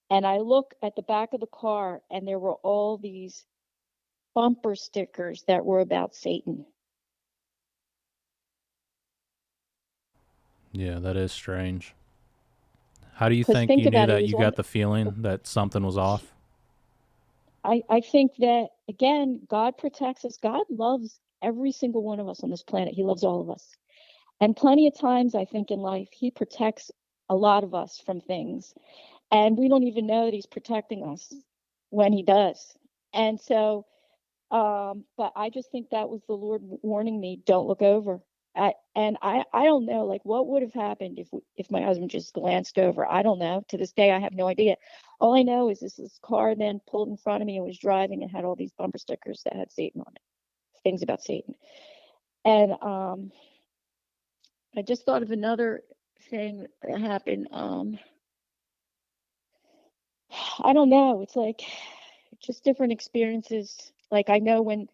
And I look at the back of the car, and there were all these bumper stickers that were about Satan. Yeah, that is strange. How do you Because think think you knew about it, it that was you on. got the feeling that something was off? I think that, again, God protects us. God loves every single one of us on this planet. He loves all of us. And plenty of times, I think in life, He protects a lot of us from things. And we don't even know that He's protecting us when He does. And so, but I just think that was the Lord warning me, don't look over. I don't know, like what would have happened if my husband just glanced over. I don't know. To this day, I have no idea. All I know is this car then pulled in front of me and was driving and had all these bumper stickers that had Satan on it, things about Satan. And I just thought of another thing that happened. I don't know. It's like just different experiences. Like I knew when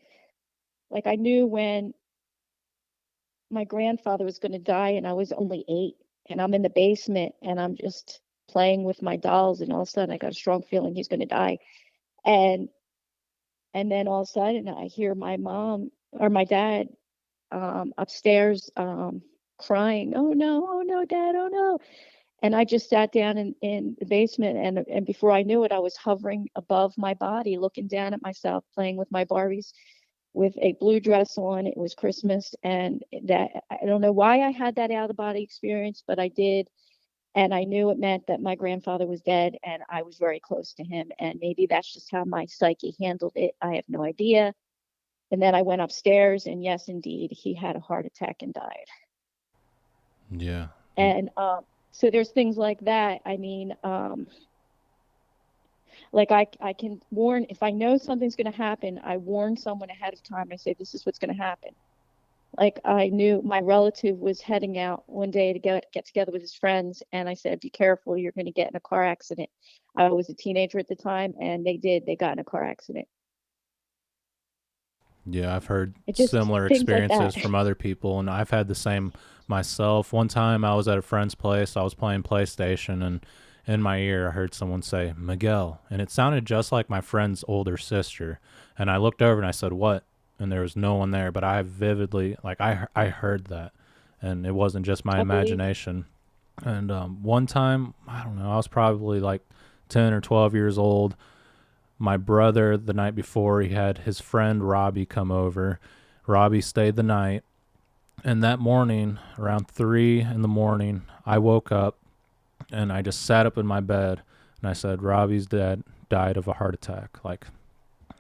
my grandfather was going to die and I was only 8, and I'm in the basement and I'm just playing with my dolls, and all of a sudden I got a strong feeling he's going to die. And and then all of a sudden I hear my mom or my dad upstairs crying, oh no, dad, oh no. And I just sat down in the basement, and before I knew it, I was hovering above my body, looking down at myself, playing with my Barbies with a blue dress on. It was Christmas, and that I don't know why I had that out of the body experience, but I did. And I knew it meant that my grandfather was dead and I was very close to him. And maybe that's just how my psyche handled it. I have no idea. And then I went upstairs, and yes, indeed, he had a heart attack and died. Yeah. And so there's things like that. I mean, like I can warn if I know something's going to happen. I warn someone ahead of time. I say this is what's going to happen. Like I knew my relative was heading out one day to get together with his friends, and I said, "Be careful, you're going to get in a car accident." I was a teenager at the time, and they did. They got in a car accident. Yeah, I've heard It just similar things like that. experiences from other people, and I've had the same myself. One time I was at a friend's place, I was playing PlayStation, and in my ear I heard someone say, Miguel, and it sounded just like my friend's older sister. And I looked over and I said, what? And there was no one there, but I vividly, like, I heard that, and it wasn't just my I believe. imagination. And one time, I don't know, I was probably like 10 or 12 years old. My brother, the night before, he had his friend Robbie come over. Robbie stayed the night. And that morning, around 3 in the morning, I woke up and I just sat up in my bed and I said, Robbie's dad died of a heart attack. Like,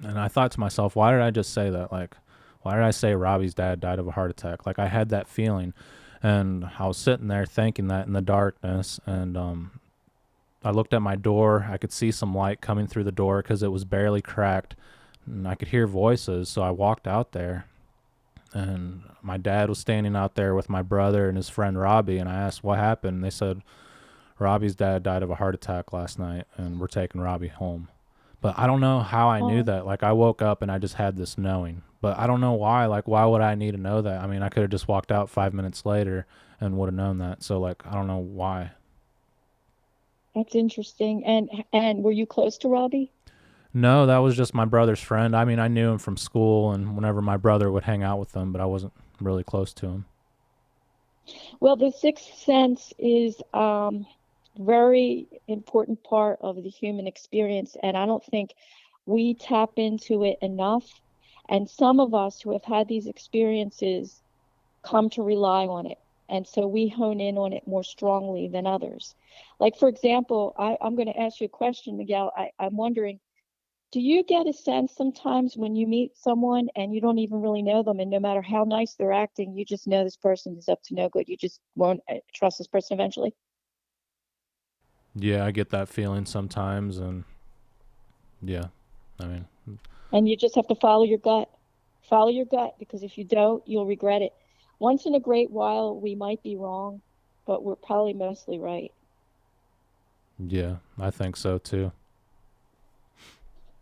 and I thought to myself, why did I just say that? Like, why did I say Robbie's dad died of a heart attack? Like, I had that feeling. And I was sitting there thinking that in the darkness. And I looked at my door. I could see some light coming through the door because it was barely cracked. And I could hear voices. So I walked out there. And my dad was standing out there with my brother and his friend Robbie. And I asked what happened. And they said, Robbie's dad died of a heart attack last night. And we're taking Robbie home. But I don't know how I knew Oh, that. Like, I woke up and I just had this knowing. But I don't know why. Like, why would I need to know that? I mean, I could have just walked out 5 minutes later and would have known that. So, like, I don't know why. that's interesting. And were you close to Robbie? No, that was just my brother's friend. I mean, I knew him from school and whenever my brother would hang out with them, but I wasn't really close to him. Well, the sixth sense is very important part of the human experience, and I don't think we tap into it enough. And some of us who have had these experiences come to rely on it. And so we hone in on it more strongly than others. Like, for example, I'm going to ask you a question, Miguel. I'm wondering, do you get a sense sometimes when you meet someone and you don't even really know them, and no matter how nice they're acting, you just know this person is up to no good? You just won't trust this person eventually. Yeah, I get that feeling sometimes, and yeah, I mean, And you just have to follow your gut. Follow your gut, because if you don't, you'll regret it. Once in a great while, we might be wrong, but we're probably mostly right. yeah, I think so too.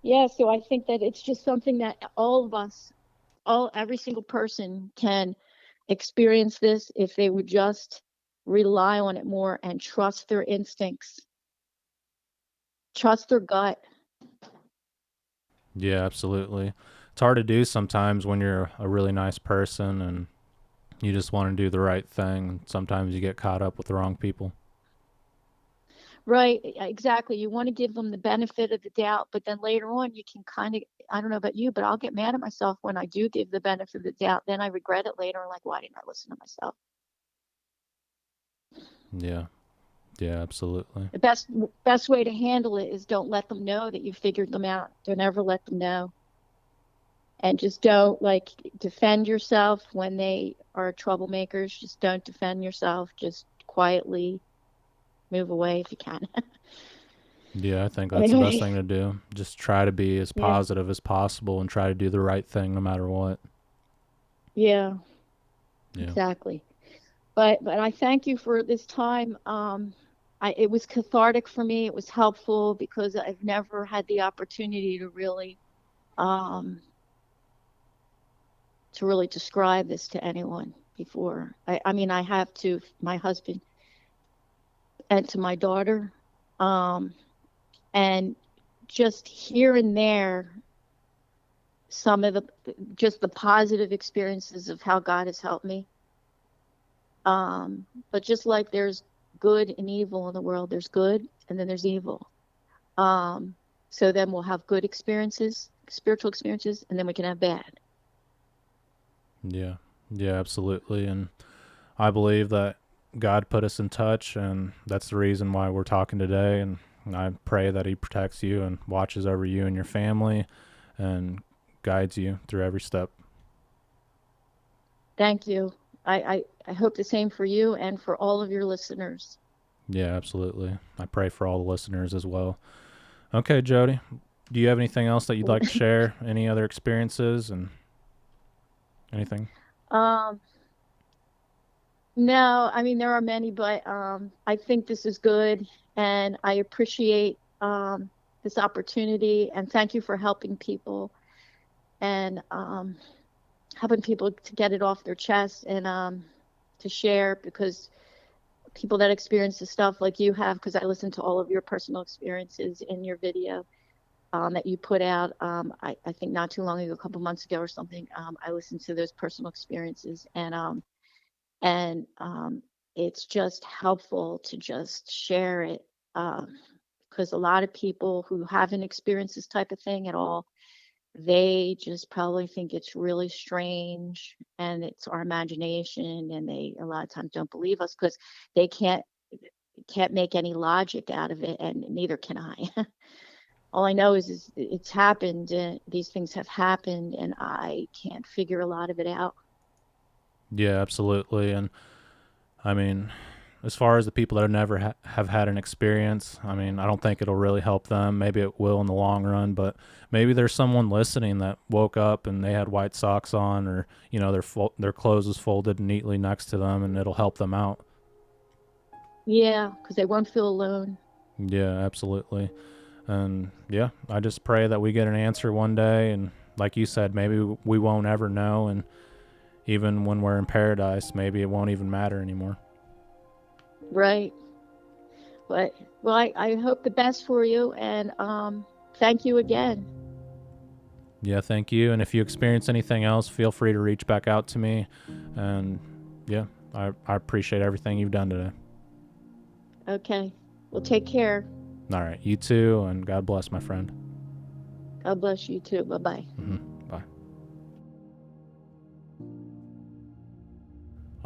Yeah, so I think that it's just something that all of us, every single person can experience this if they would just rely on it more and trust their instincts, trust their gut. Yeah, absolutely. It's hard to do sometimes when you're a really nice person and you just want to do the right thing. Sometimes you get caught up with the wrong people. Right, exactly. You want to give them the benefit of the doubt, but then later on you can kind of, I don't know about you, but I'll get mad at myself when I do give the benefit of the doubt. Then I regret it later, like, why didn't I listen to myself? Yeah, yeah, absolutely. The best way to handle it is don't let them know that you figured them out. Don't ever let them know. And just don't like defend yourself when they are troublemakers. Just don't defend yourself. Just quietly move away if you can. Yeah, I think that's the best Anyway, thing to do. Just try to be as yeah, positive as possible and try to do the right thing no matter what. yeah, Yeah. exactly. But I thank you for this time. It was cathartic for me. It was helpful because I've never had the opportunity um to really describe this to anyone before. I mean, I have to my husband and to my daughter. Um, and just here and there, some of the just the positive experiences of how God has helped me. But just like there's good and evil in the world, there's good and then there's evil. Um, so then we'll have good experiences, spiritual experiences, and then we can have bad. Yeah. Yeah, absolutely. And I believe that God put us in touch, and that's the reason why we're talking today. And I pray that He protects you and watches over you and your family and guides you through every step. Thank you. I hope the same for you and for all of your listeners. Yeah, absolutely. I pray for all the listeners as well. Okay, Jody, do you have anything else that you'd like to share? Any other experiences and anything? Um, no, I mean there are many, but I think this is good, and I appreciate this opportunity, and thank you for helping people and helping people to get it off their chest and to share, because people that experience the stuff like you have, because I listened to all of your personal experiences in your video that you put out. I think not too long ago, a couple months ago or something. I listened to those personal experiences, and it's just helpful to just share it, because a lot of people who haven't experienced this type of thing at all, they just probably think it's really strange and it's our imagination, and they a lot of times don't believe us because they can't make any logic out of it, and neither can I. All I know is it's happened, and these things have happened, and I can't figure a lot of it out. Yeah, absolutely. And I mean, as far as the people that have had an experience, I mean, I don't think it'll really help them. Maybe it will in the long run, but maybe there's someone listening that woke up and they had white socks on, or their clothes was folded neatly next to them, and it'll help them out. Yeah, because they won't feel alone. Yeah, absolutely. And yeah, I just pray that we get an answer one day, and like you said, maybe we won't ever know, and even when we're in paradise, maybe it won't even matter anymore. Right. But well, I hope the best for you, and thank you again. Yeah, thank you. And if you experience anything else, feel free to reach back out to me. And yeah, I appreciate everything you've done today. Okay. Well, take care. All right. You too, and God bless, my friend. God bless you too. Bye-bye. Bye.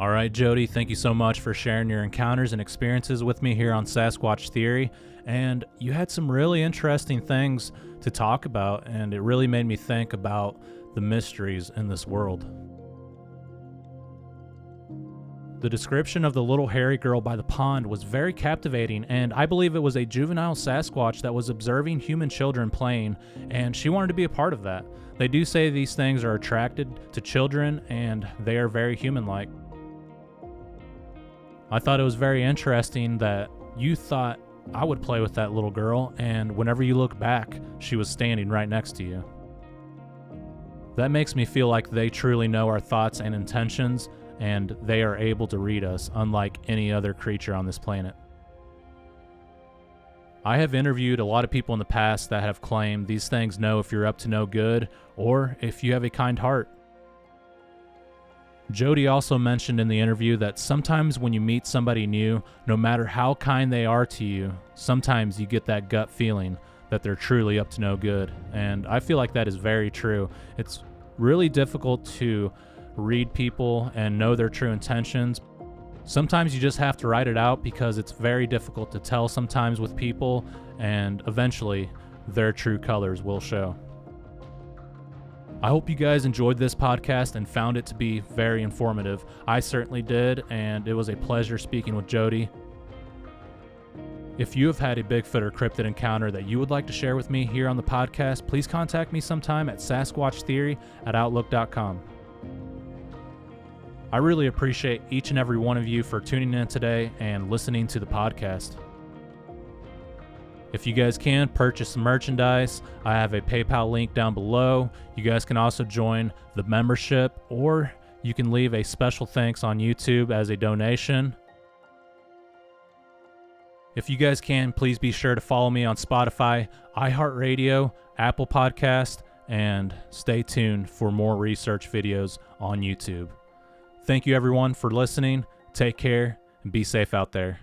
All right, Jody, thank you so much for sharing your encounters and experiences with me here on Sasquatch Theory. And you had some really interesting things to talk about, and it really made me think about the mysteries in this world. The description of the little hairy girl by the pond was very captivating, and I believe it was a juvenile Sasquatch that was observing human children playing, and she wanted to be a part of that. They do say these things are attracted to children, and they are very human-like. I thought it was very interesting that you thought I would play with that little girl, and whenever you look back, she was standing right next to you. That makes me feel like they truly know our thoughts and intentions, and they are able to read us, unlike any other creature on this planet. I have interviewed a lot of people in the past that have claimed these things know if you're up to no good, or if you have a kind heart. Jody also mentioned in the interview that sometimes when you meet somebody new, no matter how kind they are to you, sometimes you get that gut feeling that they're truly up to no good. And I feel like that is very true. It's really difficult to read people and know their true intentions. Sometimes you just have to write it out because it's very difficult to tell sometimes with people, and eventually their true colors will show. I hope you guys enjoyed this podcast and found it to be very informative. I certainly did, and it was a pleasure speaking with Jody. If you have had a Bigfoot or cryptid encounter that you would like to share with me here on the podcast, please contact me sometime at sasquatchtheory@outlook.com. I really appreciate each and every one of you for tuning in today and listening to the podcast. If you guys can, purchase some merchandise. I have a PayPal link down below. You guys can also join the membership, or you can leave a special thanks on YouTube as a donation. If you guys can, please be sure to follow me on Spotify, iHeartRadio, Apple Podcast, and stay tuned for more research videos on YouTube. Thank you everyone for listening. Take care and be safe out there.